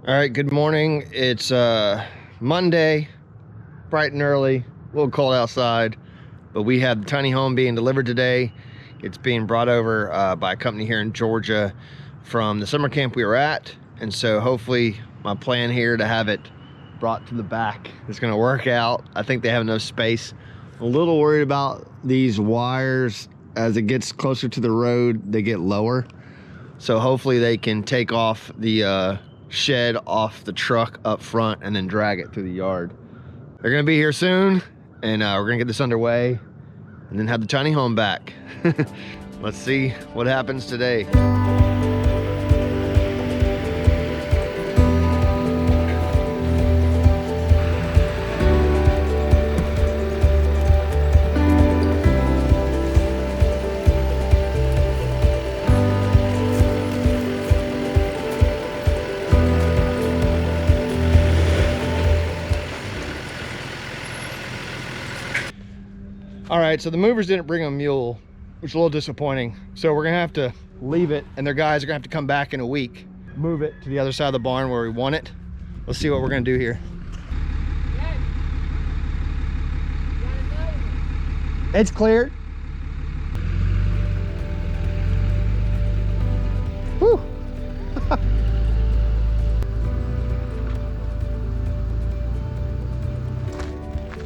All right, good morning. It's Monday, bright and early, a little cold outside, but we have the tiny home being delivered today. It's being brought over by a company here in Georgia from the summer camp we were at. And so hopefully my plan here to have it brought to the back is gonna work out. I think they have enough space. I'm a little worried about these wires. As it gets closer to the road, they get lower. So hopefully they can take off the shed off the truck up front and then drag it through the yard. They're gonna be here soon, and we're gonna get this underway and then have the tiny home back. Let's see what happens today. All right, so the movers didn't bring a mule, which is a little disappointing. So we're gonna have to leave it, and their guys are gonna have to come back in a week, move it to the other side of the barn where we want it. Let's see what we're gonna do here. It's cleared. Whew.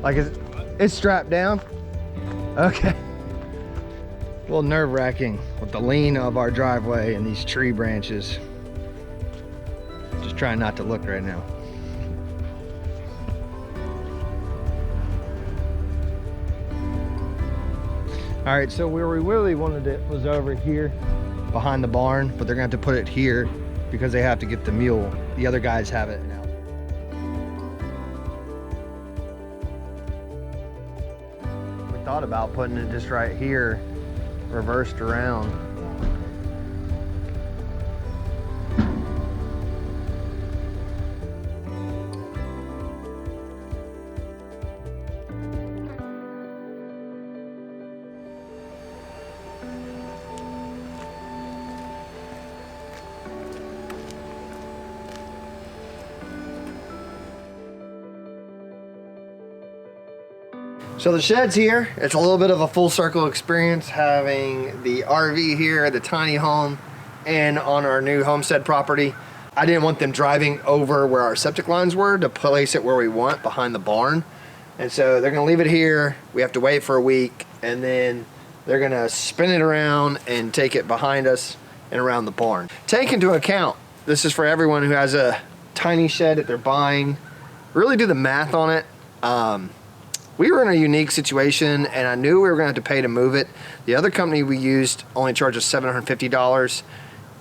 Like it's strapped down. Okay. A little nerve-wracking with the lean of our driveway and these tree branches. Just trying not to look right now. All right, so where we really wanted it was over here behind the barn, but they're gonna have to put it here because they have to get the mule. The other guys have it now. Thought about putting it just right here, reversed around. So the shed's here. It's a little bit of a full circle experience having the RV here, the tiny home, and on our new homestead property. I didn't want them driving over where our septic lines were to place it where we want, behind the barn. And so they're gonna leave it here. We have to wait for a week, and then they're gonna spin it around and take it behind us and around the barn. Take into account, this is for everyone who has a tiny shed that they're buying. Really do the math on it. We were in a unique situation, and I knew we were gonna have to pay to move it. The other company we used only charged us $750,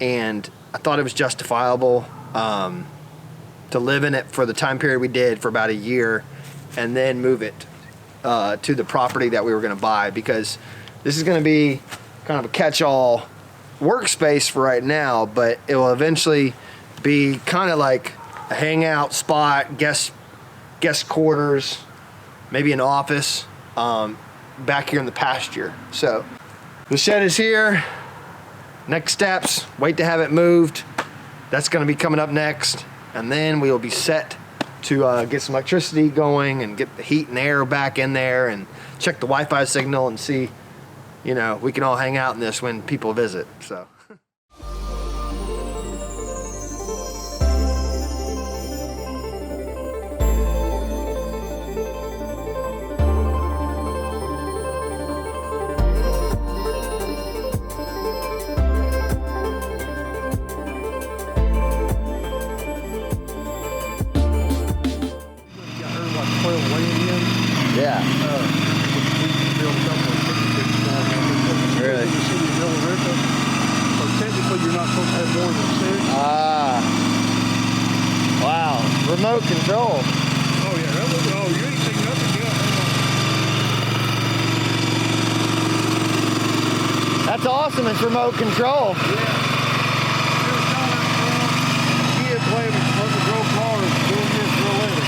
and I thought it was justifiable to live in it for the time period we did, for about a year, and then move it to the property that we were gonna buy, because this is gonna be kind of a catch-all workspace for right now, but it will eventually be kind of like a hangout spot, guest quarters, maybe an office back here in the pasture. So the shed is here. Next steps, wait to have it moved. That's gonna be coming up next. And then we will be set to get some electricity going and get the heat and air back in there and check the Wi-Fi signal and see, you know, we can all hang out in this when people visit, so. Yeah. Really? So technically you're not supposed to have more than 6. Wow. Remote control. Oh yeah, that was, oh, you ain't seen nothing yet. That's awesome, it's remote control. Yeah. Just coming from kids playing with the drove cars doing this for a living.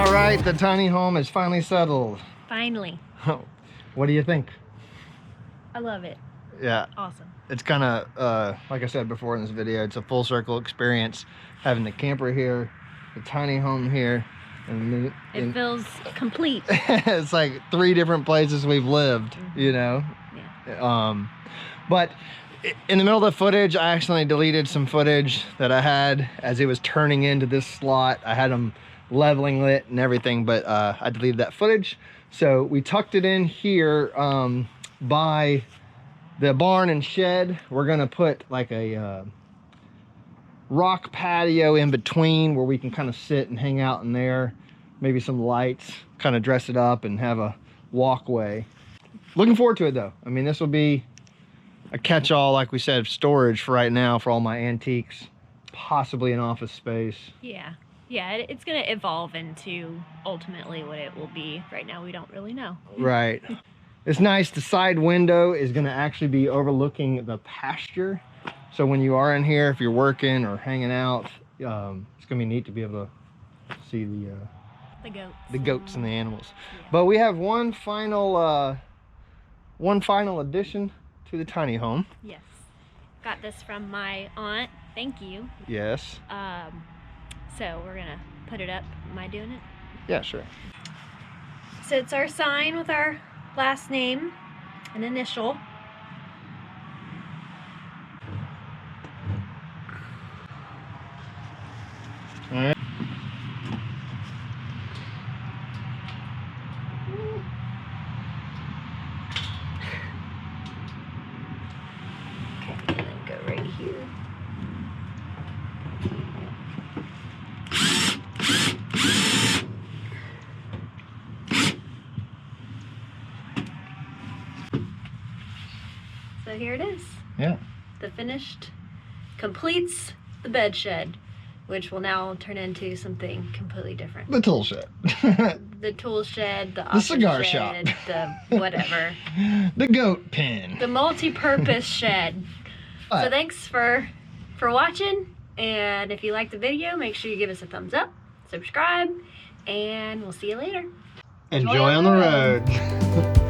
All right, the tiny home is finally settled. Finally. What do you think? I love it. Yeah. Awesome. It's kind of, like I said before in this video, it's a full circle experience. Having the camper here, the tiny home here, and It feels complete. it's like 3 different places we've lived, you know? Yeah. But in the middle of the footage, I accidentally deleted some footage that I had as it was turning into this slot. I had them leveling it and everything, but I deleted that footage. So we tucked it in here by the barn and shed. We're gonna put like a rock patio in between where we can kind of sit and hang out in there. Maybe some lights, kind of dress it up and have a walkway. Looking forward to it though. I mean, this will be a catch-all, like we said, storage for right now for all my antiques, possibly an office space. Yeah. Yeah, it's going to evolve into ultimately what it will be. Right now, we don't really know. Right. It's nice. The side window is going to actually be overlooking the pasture. So when you are in here, if you're working or hanging out, it's going to be neat to be able to see the goats and the animals. Yeah. But we have one final addition to the tiny home. Yes. Got this from my aunt. Thank you. Yes. So we're going to put it up. Am I doing it? Yeah, sure. So it's our sign with our last name, an initial. All right. And then go right here. So here it is. Yeah. The finished completes the bed shed, which will now turn into something completely different. The tool shed. The tool shed, the office cigar shed, shop. the whatever. The goat pen. The multi-purpose shed. So But thanks for watching, and if you liked the video, make sure you give us a thumbs up, subscribe, and we'll see you later. enjoy on the road.